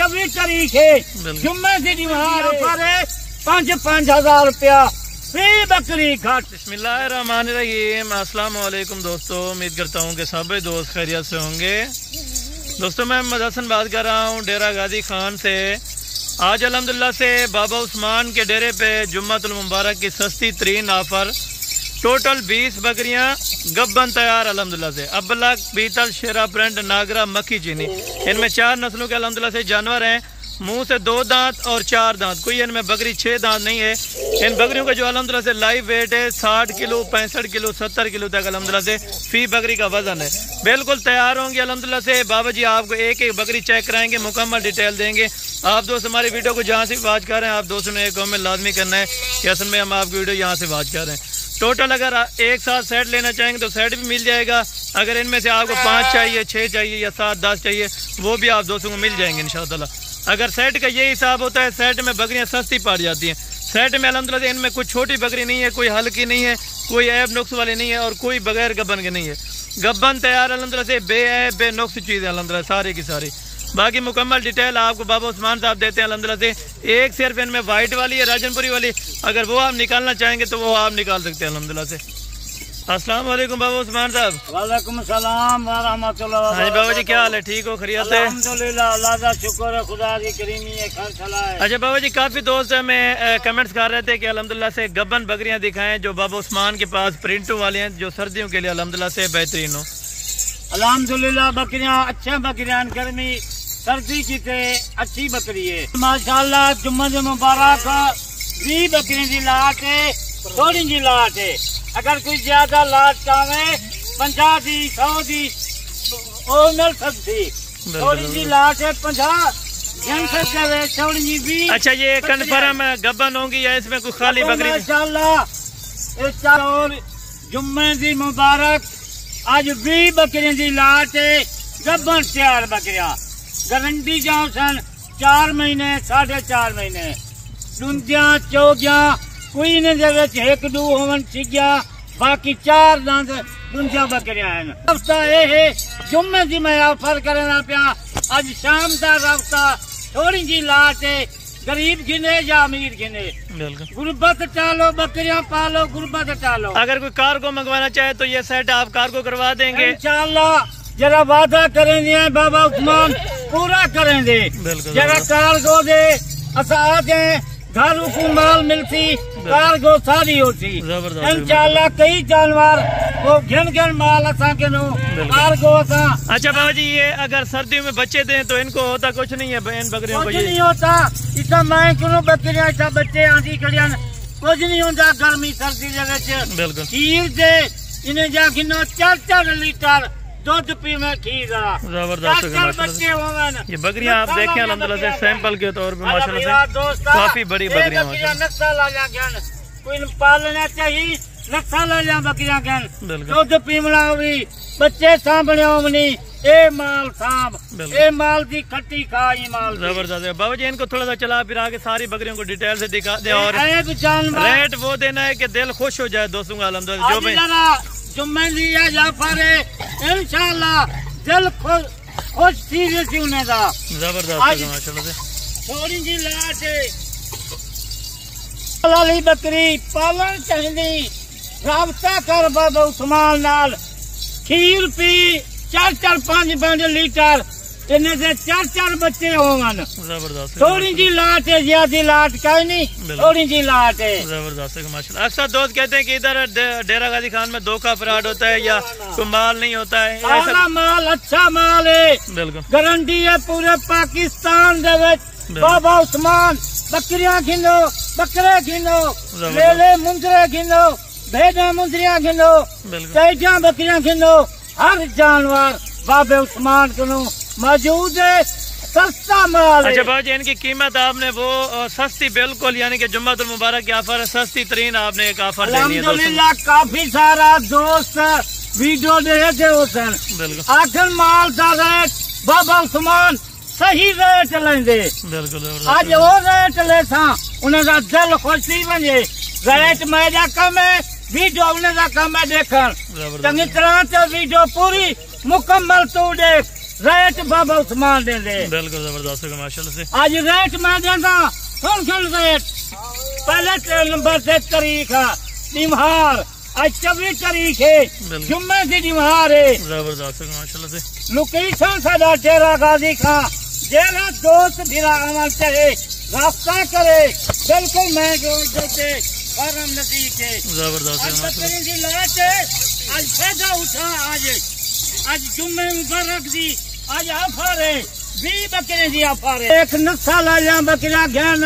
24 तारीख है जुम्मे की डिमांड पर 5,000 रुपया फी बकरी घाट। बिस्मिल्लाहिर्रहमानिर्रहीम। अस्सलाम वालेकुम दोस्तों, उम्मीद करता हूँ कि सभी दोस्त खैरियत से होंगे। दोस्तों मैं मोहम्मद हसन बात कर रहा हूँ डेरा गाजी खान से। आज अल्हम्दुलिल्लाह से बाबा उस्मान के डेरे पे जुम्मतुल मुबारक की सस्ती तरीन ऑफर। टोटल 20 बकरियां गब्बन तैयार अल्हम्दुलिल्लाह से। अब्बलक, बीतल, शेरा प्रिंट, नागरा, मक्खी चीनी, इनमें 4 नस्लों के अल्हम्दुलिल्लाह से जानवर हैं। मुंह से 2 दांत और 4 दांत, कोई इनमें बकरी 6 दांत नहीं है। इन बकरियों का जो अल्हम्दुलिल्लाह से लाइव वेट है 60 किलो, 65 किलो, 70 किलो तक अल्हम्दुलिल्लाह से फी बकरी का वजन है। बिल्कुल तैयार होंगे अल्हम्दुलिल्लाह से। बाबा जी आपको एक एक बकरी चेक कराएंगे, मुकम्मल डिटेल देंगे। आप दोस्त हमारी वीडियो को जहाँ से भी वॉच कर रहे हैं, आप दोस्तों ने एक कमेंट लाजमी करना है कि असल में हम आपकी वीडियो यहाँ से वॉच कर रहे हैं। टोटल अगर एक साथ सेट लेना चाहेंगे तो सेट भी मिल जाएगा। अगर इनमें से आपको 5 चाहिए, 6 चाहिए या 7, 10 चाहिए, वो भी आप दोस्तों को मिल जाएंगे इंशाअल्लाह। अगर सेट का ये हिसाब होता है, सेट में बकरियां सस्ती पड़ जाती हैं। सेट में अल्हम्दुलिल्लाह से इनमें कुछ छोटी बकरी नहीं है, कोई हल्की नहीं है, कोई ऐब नुक्स वाली नहीं है और कोई बगैर गब्बन के नहीं है। गब्बन तैयार अल्हम्दुलिल्लाह से बेऐब बेनुक्स चीज़ है अल्हम्दुलिल्लाह सारी की सारी। बाकी मुकम्मल डिटेल आपको बाबा उस्मान साहब देते हैं अल्हम्दुलिल्लाह से। एक सिर्फ इनमें वाइट वाली है, राजनपुरी वाली, अगर वो आप निकालना चाहेंगे तो वो आप निकाल सकते हैं अल्हम्दुलिल्लाह से। अस्सलाम वालेकुम बाबा उस्मान साहब। वालेकुम सलाम व रहमतुल्लाह। हाँ जी बाबा जी, क्या हाल है? ठीक हो? खैरियत है? अल्हम्दुलिल्लाह, अल्लाह का शुक्र है, खुदा की करीमी है, खैर सलाह है। अच्छा बाबा जी, काफी दोस्त हमें कमेंट्स कर रहे थे कि अल्हम्दुलिल्लाह से गब्बन बकरियां दिखाएं जो बाबा उस्मान के पास प्रिंटों वाले हैं, जो सर्दियों के लिए अल्हम्दुलिल्लाह से बेहतरीन हो। अल्हम्दुलिल्लाह बकरियां अच्छा बकरियां, गर्मी सर्दी की ते अच्छी बकरी है माशाअल्लाह। जुम्मे मुबारक 20 बकरियों की लाट है, थोड़ी जी लाट है। अगर कोई ज्यादा लाट चाहे 50 दी 100 दी वो मिल सकती। थोड़ी जी लाट है 50 जन सकते हुए, थोड़ी जी 20। अच्छा ये कन्फर्म गब्बन होंगी या इसमें कोई खाली बकरी? माशाअल्लाह और जुम्मे की मुबारक आज 20 बकरियों की लाट है, गब्बन तैयार बकरियां। गारंटी जाओ सन 4 महीने 4.5 महीने डूंदिया चौगिया कोई ने 1-2 होवन छिग्या, बाकी 4 दांत डूंदिया बकरियां हैं। हफ्ता ये है जुम्मे की मैं ऑफर करना पिया। आज शाम का रफ्ता थोड़ी जी लाट है, गरीब गिने या अमीर गिने, गुर्बत टालो, बकरियां पालो, गुर्बत टालो। अगर कोई कार्गो मंगवाना चाहे तो ये सेट आप कार्गो करवा देंगे इंशाअल्लाह। जरा वादा करेंगे बाबा उस्मान, पूरा करेंगे। जरा कार्गो दे असा दें, घर को माल मिलती, कार्गो सारी होती इंशाअल्लाह। कई जानवर वो घिन माल असा के नो कार्गो असा। अच्छा बाबा जी, ये अगर सर्दियों में बच्चे दें तो इनको होता कुछ नहीं है? इन बकरियों को कुछ नहीं होता, इतना मैं क्यों बकरियां इतना बच्चे आंधी खड़िया कुछ नहीं होता। गर्मी सर्दी बिल्कुल खीर दे इन्हें जा गिनो 4-4 लीटर दूध पी में खीर जबरदस्त ये बकरियां आप देखें अल्हम्दुलिल्लाह से सैंपल के तौर पे माशाल्लाह से काफी बड़ी बकरियां कोई पालना चाहिए, नस्ल बकरियां दूध पीवना भी, बच्चे सामने होनी, ए माल सांभ, ए माल की खट्टी खा, ये माल जबरदस्त है। बाबा जी इनको थोड़ा सा चला फिरा के सारी बकरियों को डिटेल से दिखा दे और रेट वो देना है कि दिल खुश हो जाए दोस्तों का अल्हम्दुलिल्लाह। जो भी जुम्मे लिया जाफर है इंशाअल्लाह, दिल खुश थी उन्हें दा जबरदस्त माशाल्लाह से। थोड़ी जी लाट है लाली बकरी पालन चाहिए, राबता कर बाबा उस्मान नाल, खीर पी 4-5 लीटर, इन्हें से 4 बच्चे होवन। जबरदस्त थोड़ी जी लाट है, ज्यादा लाट कहीं नहीं, थोड़ी जी लाट है जबरदस्त माशाल्लाह। अक्सर दोस्त कहते हैं कि इधर डेरा गाजी खान में धोखा फ्रॉड होता है या कोई माल नहीं होता है। ऐसा माल अच्छा माल है, बिल्कुल गारंटी है पूरे पाकिस्तान दे। बाबा उस्मान बकरियां गिनो, बकरे गिनो, लेले मुंदरे गिनो, भेड़ा मुंदरियां गिनो, कैजा बकरियां गिनो, हर जानवर बाबे उस्मान को मौजूद है, सस्ता माल। अच्छा बाबा जी इनकी कीमत आपने वो सस्ती बिल्कुल यानी कि जुम्मतुल मुबारक की ऑफर सस्ती तरीन आपने एक ऑफर देनी है। अल्हम्दुलिल्लाह काफी सारा दोस्त वीडियो दे थे उसन आखिर माल का रेट बाबा उस्मान सही रेट लेंदे, आज वो रेट ले था उन्हें दिल खुशी बने। रेट मेरा कम है, वीडियो उन्हें कम है, देखन चंगी तरह से वीडियो पूरी मुकम्मल तू देख, ریٹ بابا عثمان دے دے بالکل زبردست ہوگا ماشاءاللہ سے. آج ریٹ میں دینا سن ریٹ پہلے نمبر سے تاریخ نمہار آج 24 تاریخ ہے جمعے کی نمہار ہے زبردست ہوگا ماشاءاللہ سے. لوکیشن ساڈا ڈیرا غازی خان جیڑا دوست بھیرا عمل چاہے رابطہ کرے بالکل میں دیتے فارم نزدیک ہے. زبردست آج ہوگا ماشاءاللہ. بکری دی لات ہے آج فائدہ اٹھا آج جمعے مبارک دی آج آفر ہے 20 بکرے دی آفر ہے. ایک نسل آیا بکرا گھن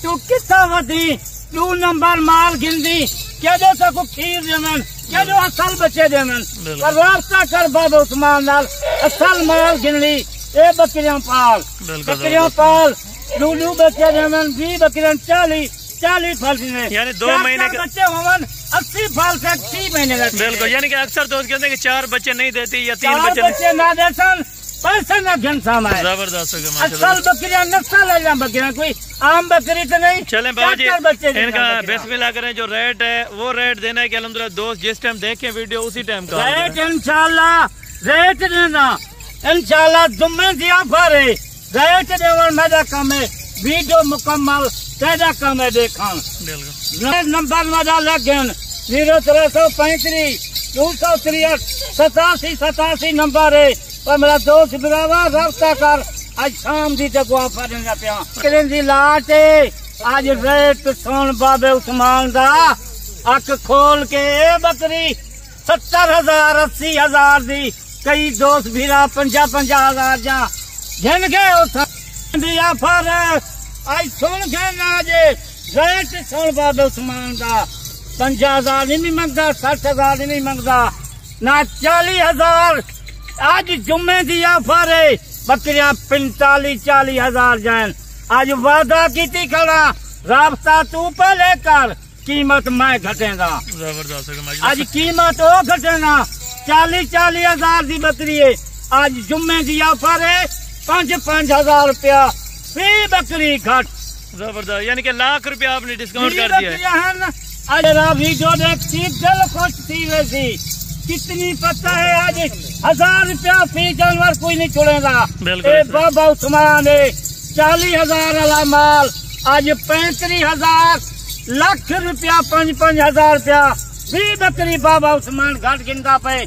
تو کتا ودی 2 نمبر مال گندی کدو تک کھیر دیمن کدو اصل بچے دیمن پر رابطہ کر بابا عثمان نال اصل مال گنلی اے بکریاں پال بکریاں پال لولو بچے دیمن 20 بکریاں 40 پھل دینے یعنی 2 مہینے کے بچے ہون 80 پھل سے 30 مہینے لگتے. بالکل یعنی کہ اکثر دوست کہتے ہیں کہ 4 بچے نہیں دیتی یا 3 4 بچے نہ دیسن پیسے نہ گھن سامان زبردست ہوگا ماشاءاللہ. اصل بکریاں نسل ہے بکریاں کوئی عام بکری تو نہیں. چلیں بابا جی 4 بچے ان کا بسم اللہ کریں. جو ریٹ ہے وہ ریٹ دینا ہے کہ الحمدللہ دوست جس ٹائم دیکھیں ویڈیو اسی ٹائم کا ریٹ انشاءاللہ ریٹ دینا انشاءاللہ جمعے دی آفر ہے ریٹ دیون میرا کام ہے ویڈیو مکمل تیرا کام ہے دیکھان. بالکل نمبر میرا لگن 0335 263 87 نمبر ہے پر میرا دوست براوا رابطہ کر آج شام دی تک آفر دینا پیا کرن دی لاٹ ہے. آج ریٹ سن بابے عثمان دا اک کھول کے اے بکری 70,000 80,000 دی کئی دوست بھیرا 50,000 جا گھن گئے اتھا دی آفر آج سن گھن آج ریٹ سن بابے عثمان دا 50,000 نہیں منگتا 60,000 نہیں منگتا نہ 40,000 آج جمعے دی آفر ہے بکریاں 45-40,000 جائیں. آج وعدہ کیتی کھڑا رابطہ تو پہلے کر قیمت میں گھٹیں گا. زبردست ہوگا ماشاءاللہ. آج قیمت وہ گھٹیں گا 40,000 دی بکری ہے. آج جمعے دی آفر ہے 5,000 روپیہ فی بکری گھٹ. زبردست یعنی کہ لاکھ روپیہ آپ نے ڈسکاؤنٹ کر دیا ہے. آج ویڈیو دیکھتی دل خوش تھی ویسی کتنی پتہ ہے آج 1,000 روپیہ فی جانور کوئی نہیں چھوڑے گا. اے بابا عثمان ہے 40,000 والا مال آج 35,000 لاکھ روپیہ 5,000 روپیہ فی بکری بابا عثمان گھٹ گنتا پہ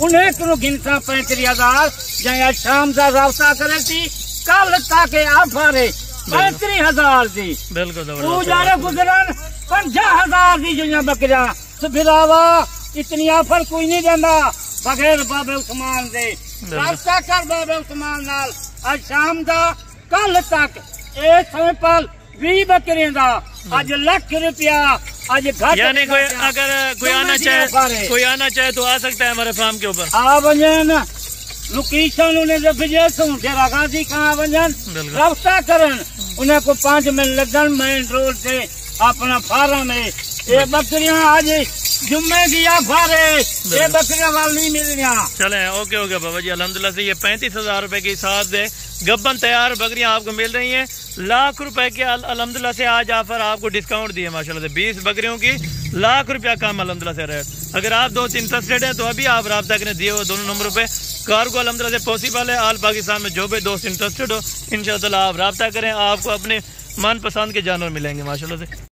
انہیں کنو گنتا 35,000 جہاں شام کا رابطہ کرے تھی کل تک آفر ہے 35,000 دی. بالکل تو جارے گزرن 50,000 دی جو بکریاں سبھراوا اتنی آفر کوئی نہیں دینا بغیر بابے عثمان دے. رابطہ کر بابے عثمان نال آج شام دا کل تک اے سیمپل 20 بکریاں دا آج لاکھ روپیہ آج گھٹ. یعنی کوئی اگر کوئی آنا چاہے تو آ سکتا ہے ہمارے فارم کے اوپر آ ونجن لوکیشن انہیں بھیجے سوں ڈیرا غازی خان ونجن رابطہ کرن انہیں کو 5 منٹ لگن مین روڈ سے اپنا فارم ہے. یہ بکریاں آج جمعے کی آفر ہے یہ بکریاں وال نہیں مل رہی. چلیں اوکے بابا جی الحمدللہ سے یہ 35,000 روپے کے حساب سے گبن تیار بکریاں آپ کو مل رہی ہیں. لاکھ روپے کے الحمدللہ سے آج آفر آپ کو ڈسکاؤنٹ دیے ماشاءاللہ سے 20 بکریوں کی لاکھ روپیہ کم الحمدللہ سے ریٹ. اگر آپ دوست انٹرسٹیڈ ہیں تو ابھی آپ رابطہ کریں دیے ہوئے دونوں نمبروں پہ. کار کو الحمدللہ سے پاسبل ہے آل پاکستان میں جو بھی دوست انٹرسٹیڈ ہو انشاءاللہ آپ رابطہ کریں آپ کو اپنے من پسند کے جانور ملیں گے ماشاءاللہ سے.